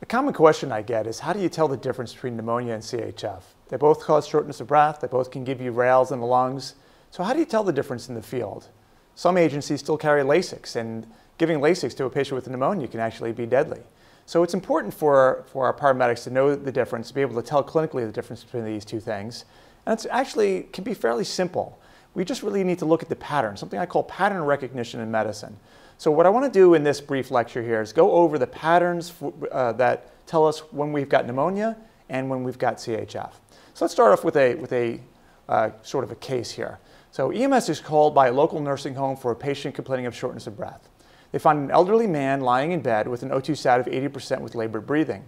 A common question I get is, how do you tell the difference between pneumonia and CHF? They both cause shortness of breath, they both can give you rales in the lungs. So how do you tell the difference in the field? Some agencies still carry Lasix, and giving Lasix to a patient with pneumonia can actually be deadly. So it's important for our paramedics to know the difference, to be able to tell clinically the difference between these two things. And it actually can be fairly simple. We just really need to look at the pattern, something I call pattern recognition in medicine. So what I want to do in this brief lecture here is go over the patterns that tell us when we've got pneumonia and when we've got CHF. So let's start off with a sort of a case here. So EMS is called by a local nursing home for a patient complaining of shortness of breath. They find an elderly man lying in bed with an O2 sat of 80% with labored breathing.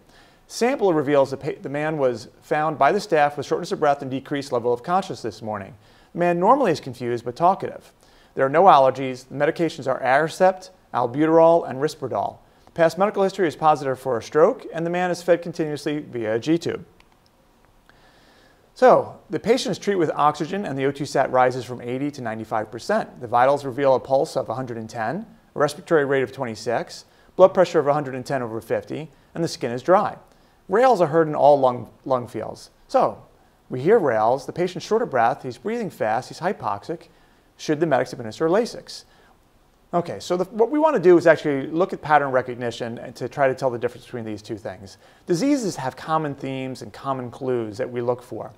Sample reveals the man was found by the staff with shortness of breath and decreased level of consciousness this morning. The man normally is confused but talkative. There are no allergies. The medications are Aricept, albuterol, and Risperdal. Past medical history is positive for a stroke, and the man is fed continuously via a G-tube. So the patient is treated with oxygen, and the O2 sat rises from 80 to 95%. The vitals reveal a pulse of 110, a respiratory rate of 26, blood pressure of 110 over 50, and the skin is dry. Rales are heard in all lung fields. So we hear rales, the patient's short of breath, he's breathing fast, he's hypoxic. Should the medics administer Lasix? Okay, so what we want to do is actually look at pattern recognition and to try to tell the difference between these two things. Diseases have common themes and common clues that we look for.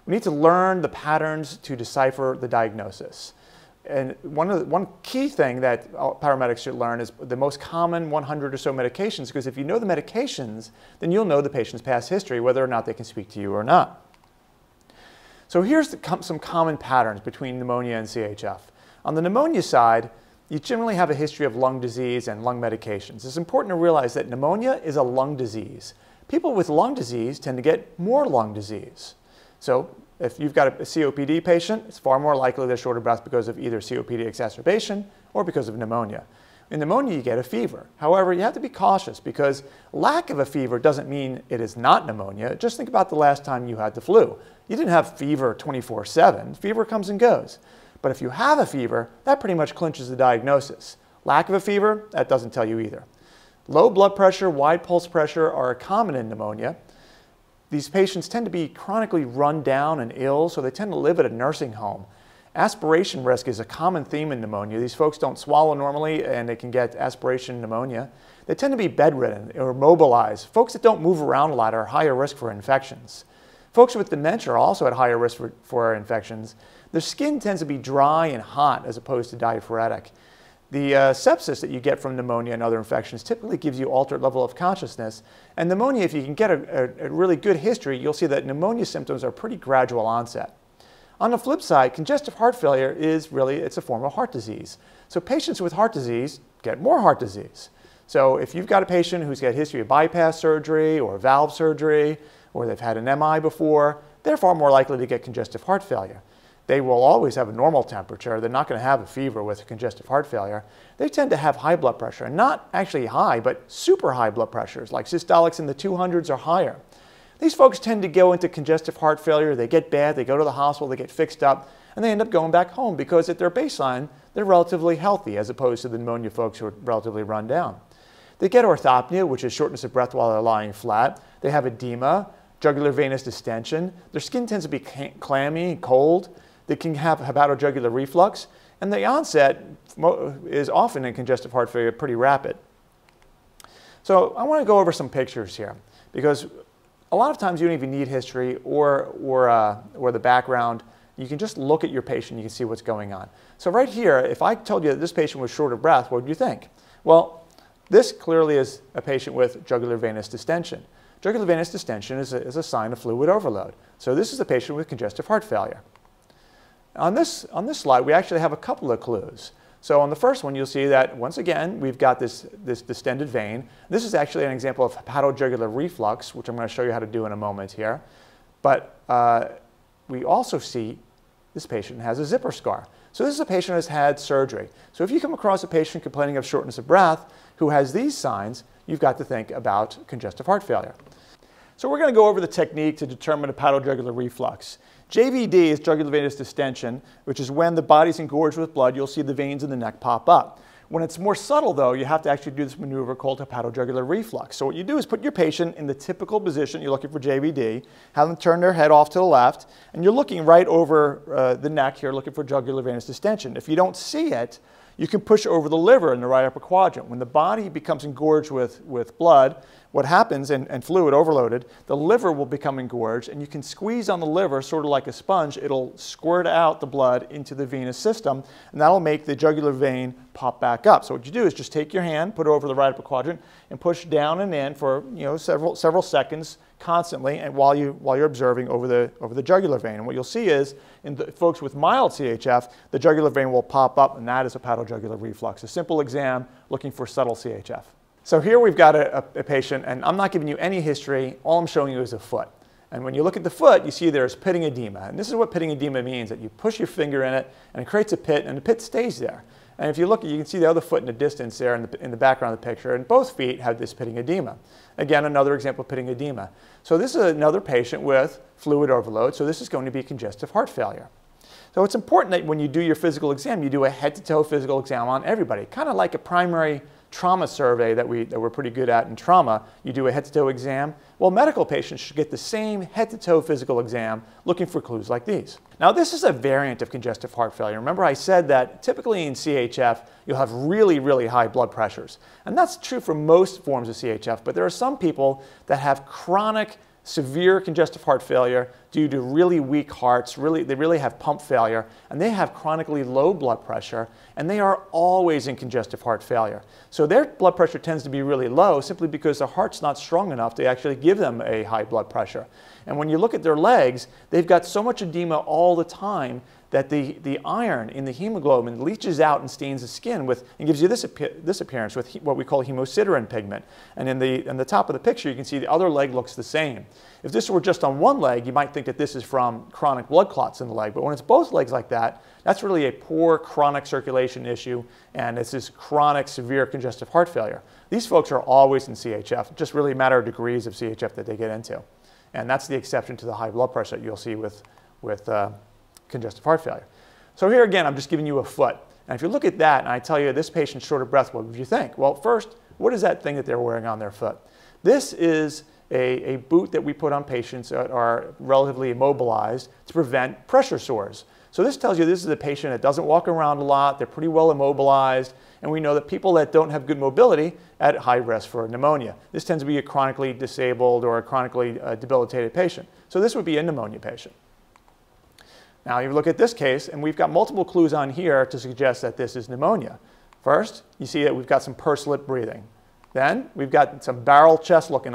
We need to learn the patterns to decipher the diagnosis. And one key thing that paramedics should learn is the most common 100 or so medications, because if you know the medications, then you'll know the patient's past history, whether or not they can speak to you or not. So here's some common patterns between pneumonia and CHF. On the pneumonia side, you generally have a history of lung disease and lung medications. It's important to realize that pneumonia is a lung disease. People with lung disease tend to get more lung disease. So if you've got a COPD patient, it's far more likely they're short of breath because of either COPD exacerbation or because of pneumonia. In pneumonia, you get a fever. However, you have to be cautious because lack of a fever doesn't mean it is not pneumonia. Just think about the last time you had the flu. You didn't have fever 24/7. Fever comes and goes. But if you have a fever, that pretty much clinches the diagnosis. Lack of a fever, that doesn't tell you either. Low blood pressure, wide pulse pressure are common in pneumonia. These patients tend to be chronically run down and ill, so they tend to live at a nursing home. Aspiration risk is a common theme in pneumonia. These folks don't swallow normally, and they can get aspiration pneumonia. They tend to be bedridden or immobilized. Folks that don't move around a lot are higher risk for infections. Folks with dementia are also at higher risk for infections. Their skin tends to be dry and hot as opposed to diaphoretic. The sepsis that you get from pneumonia and other infections typically gives you altered level of consciousness. And pneumonia, if you can get a really good history, you'll see that pneumonia symptoms are pretty gradual onset. On the flip side, congestive heart failure is really, it's a form of heart disease. So patients with heart disease get more heart disease. So if you've got a patient who's got a history of bypass surgery or valve surgery, or they've had an MI before, they're far more likely to get congestive heart failure. They will always have a normal temperature. They're not going to have a fever with congestive heart failure. They tend to have high blood pressure, and not actually high, but super high blood pressures, like systolics in the 200s or higher. These folks tend to go into congestive heart failure. They get bad, they go to the hospital, they get fixed up, and they end up going back home because at their baseline, they're relatively healthy as opposed to the pneumonia folks who are relatively run down. They get orthopnea, which is shortness of breath while they're lying flat. They have edema, jugular venous distension. Their skin tends to be clammy, cold. They can have hepatojugular reflux, and the onset is often in congestive heart failure pretty rapid. So I want to go over some pictures here because a lot of times you don't even need history or the background. You can just look at your patient, you can see what's going on. So right here, if I told you that this patient was short of breath, what would you think? Well, this clearly is a patient with jugular venous distension. Jugular venous distension is a sign of fluid overload. So this is a patient with congestive heart failure. On this slide, we actually have a couple of clues. So on the first one, you'll see that, once again, we've got this distended vein. This is actually an example of hepatojugular reflux, which I'm going to show you how to do in a moment here. But we also see this patient has a zipper scar. So this is a patient who has had surgery. So if you come across a patient complaining of shortness of breath who has these signs, you've got to think about congestive heart failure. So we're going to go over the technique to determine hepatojugular reflux. JVD is jugular venous distension, which is when the body's engorged with blood, you'll see the veins in the neck pop up. When it's more subtle, though, you have to actually do this maneuver called hepatojugular reflux. So what you do is put your patient in the typical position. You're looking for JVD, have them turn their head off to the left, and you're looking right over the neck here, looking for jugular venous distension. If you don't see it, you can push over the liver in the right upper quadrant. When the body becomes engorged with blood, what happens, and fluid overloaded, the liver will become engorged, and you can squeeze on the liver sort of like a sponge. It'll squirt out the blood into the venous system, and that'll make the jugular vein pop back up. So what you do is just take your hand, put it over the right upper quadrant, and push down and in for several seconds constantly, and while you're observing over the jugular vein. And what you'll see is, in the folks with mild CHF, the jugular vein will pop up, and that is hepatojugular reflux. A simple exam looking for subtle CHF. So here we've got a patient, and I'm not giving you any history. All I'm showing you is a foot. And when you look at the foot, you see there's pitting edema. And this is what pitting edema means, that you push your finger in it, and it creates a pit, and the pit stays there. And if you look, you can see the other foot in the distance there in the background of the picture, and both feet have this pitting edema. Again, another example of pitting edema. So this is another patient with fluid overload, so this is going to be congestive heart failure. So it's important that when you do your physical exam, you do a head-to-toe physical exam on everybody, kind of like a primary trauma survey that we're pretty good at in trauma. You do a head-to-toe exam. Well, medical patients should get the same head-to-toe physical exam looking for clues like these. Now, this is a variant of congestive heart failure. Remember, I said that typically in CHF, you'll have really, really high blood pressures. And that's true for most forms of CHF, but there are some people that have chronic severe congestive heart failure due to really weak hearts, they really have pump failure, and they have chronically low blood pressure, and they are always in congestive heart failure. So their blood pressure tends to be really low simply because the heart's not strong enough to actually give them a high blood pressure. And when you look at their legs, they've got so much edema all the time that the iron in the hemoglobin leaches out and stains the skin and gives you this appearance with what we call hemosiderin pigment. And in the top of the picture, you can see the other leg looks the same. If this were just on one leg, you might think that this is from chronic blood clots in the leg. But when it's both legs like that, that's really a poor chronic circulation issue, and it's this chronic severe congestive heart failure. These folks are always in CHF. It just really a matter of degrees of CHF that they get into. And that's the exception to the high blood pressure that you'll see with congestive heart failure. So here again, I'm just giving you a foot. And if you look at that and I tell you this patient's short of breath, what would you think? Well, first, what is that thing that they're wearing on their foot? This is a boot that we put on patients that are relatively immobilized to prevent pressure sores. So this tells you this is a patient that doesn't walk around a lot, they're pretty well immobilized, and we know that people that don't have good mobility are at high risk for pneumonia. This tends to be a chronically disabled or a chronically debilitated patient. So this would be a pneumonia patient. Now you look at this case, and we've got multiple clues on here to suggest that this is pneumonia. First, you see that we've got some pursed lip breathing. Then we've got some barrel chest looking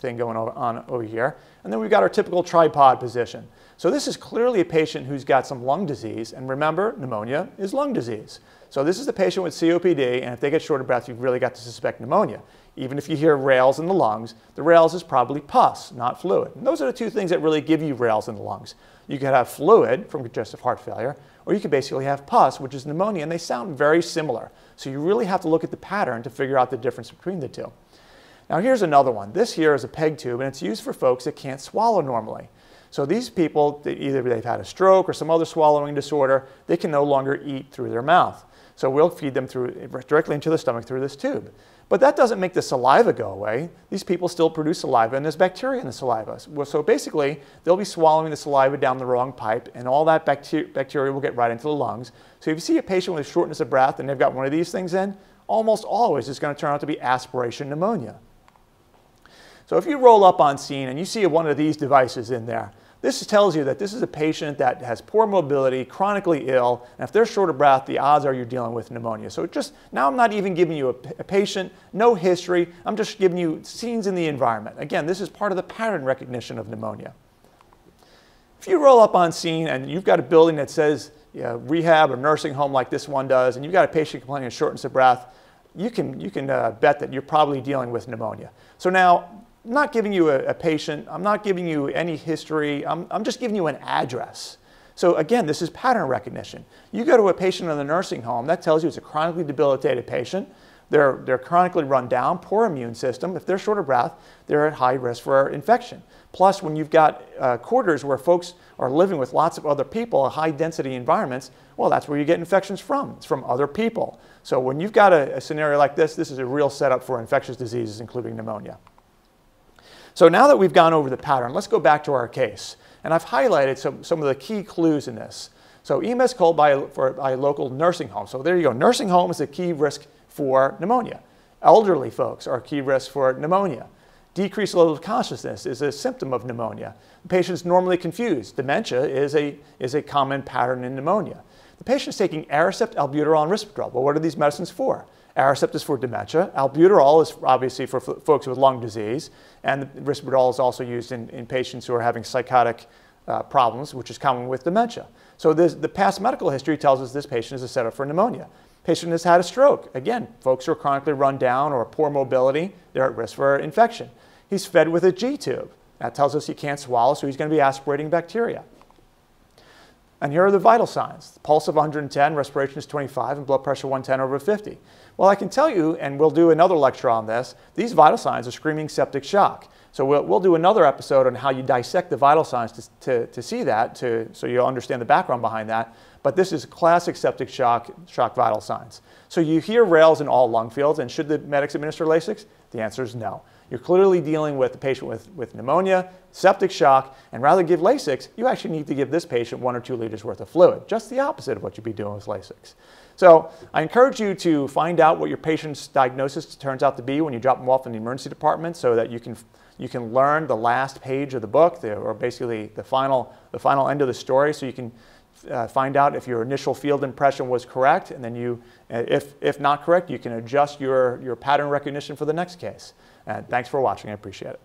thing going on over here. And then we've got our typical tripod position. So this is clearly a patient who's got some lung disease. And remember, pneumonia is lung disease. So this is the patient with COPD, and if they get short of breath, you've really got to suspect pneumonia. Even if you hear rales in the lungs, the rales is probably pus, not fluid. And those are the two things that really give you rales in the lungs. You could have fluid from congestive heart failure, or you could basically have pus, which is pneumonia, and they sound very similar. So you really have to look at the pattern to figure out the difference between the two. Now here's another one. This here is a PEG tube, and it's used for folks that can't swallow normally. So these people, either they've had a stroke or some other swallowing disorder, they can no longer eat through their mouth. So we'll feed them directly into the stomach through this tube. But that doesn't make the saliva go away. These people still produce saliva, and there's bacteria in the saliva. So basically, they'll be swallowing the saliva down the wrong pipe, and all that bacteria will get right into the lungs. So if you see a patient with shortness of breath and they've got one of these things in, almost always it's going to turn out to be aspiration pneumonia. So if you roll up on scene and you see one of these devices in there, this tells you that this is a patient that has poor mobility, chronically ill, and if they're short of breath, the odds are you're dealing with pneumonia. So now I'm not even giving you a patient, no history, I'm just giving you scenes in the environment. Again, this is part of the pattern recognition of pneumonia. If you roll up on scene and you've got a building that says rehab or nursing home like this one does, and you've got a patient complaining of shortness of breath, you can bet that you're probably dealing with pneumonia. So now, I'm not giving you a patient, I'm not giving you any history, I'm just giving you an address. So again, this is pattern recognition. You go to a patient in the nursing home, that tells you it's a chronically debilitated patient. They're chronically run down, poor immune system. If they're short of breath, they're at high risk for infection. Plus, when you've got quarters where folks are living with lots of other people, high density environments, well, that's where you get infections from. It's from other people. So when you've got a scenario like this is a real setup for infectious diseases, including pneumonia. So now that we've gone over the pattern, let's go back to our case. And I've highlighted some of the key clues in this. So EMS called by a local nursing home. So there you go. Nursing home is a key risk for pneumonia. Elderly folks are a key risk for pneumonia. Decreased level of consciousness is a symptom of pneumonia. The patient's normally confused. Dementia is a common pattern in pneumonia. The patient's taking Aricept, albuterol, and risperidone. Well, what are these medicines for? Aricept is for dementia. Albuterol is obviously for folks with lung disease. And risperidol is also used in patients who are having psychotic problems, which is common with dementia. So the past medical history tells us this patient is a setup for pneumonia. Patient has had a stroke. Again, folks who are chronically run down or poor mobility, they're at risk for infection. He's fed with a G-tube. That tells us he can't swallow, so he's going to be aspirating bacteria. And here are the vital signs. The pulse of 110, respiration is 25, and blood pressure 110/50. Well, I can tell you, and we'll do another lecture on this, these vital signs are screaming septic shock. So we'll do another episode on how you dissect the vital signs to see that, so you'll understand the background behind that. But this is classic septic shock vital signs. So you hear rails in all lung fields, and should the medics administer Lasix? The answer is no. You're clearly dealing with a patient with pneumonia, septic shock, and rather than give Lasix, you actually need to give this patient 1 or 2 liters worth of fluid, just the opposite of what you'd be doing with Lasix. So I encourage you to find out what your patient's diagnosis turns out to be when you drop them off in the emergency department so that you can learn the last page of the book, or basically the final end of the story, so you can find out if your initial field impression was correct, and then if not correct, you can adjust your pattern recognition for the next case. And thanks for watching. I appreciate it.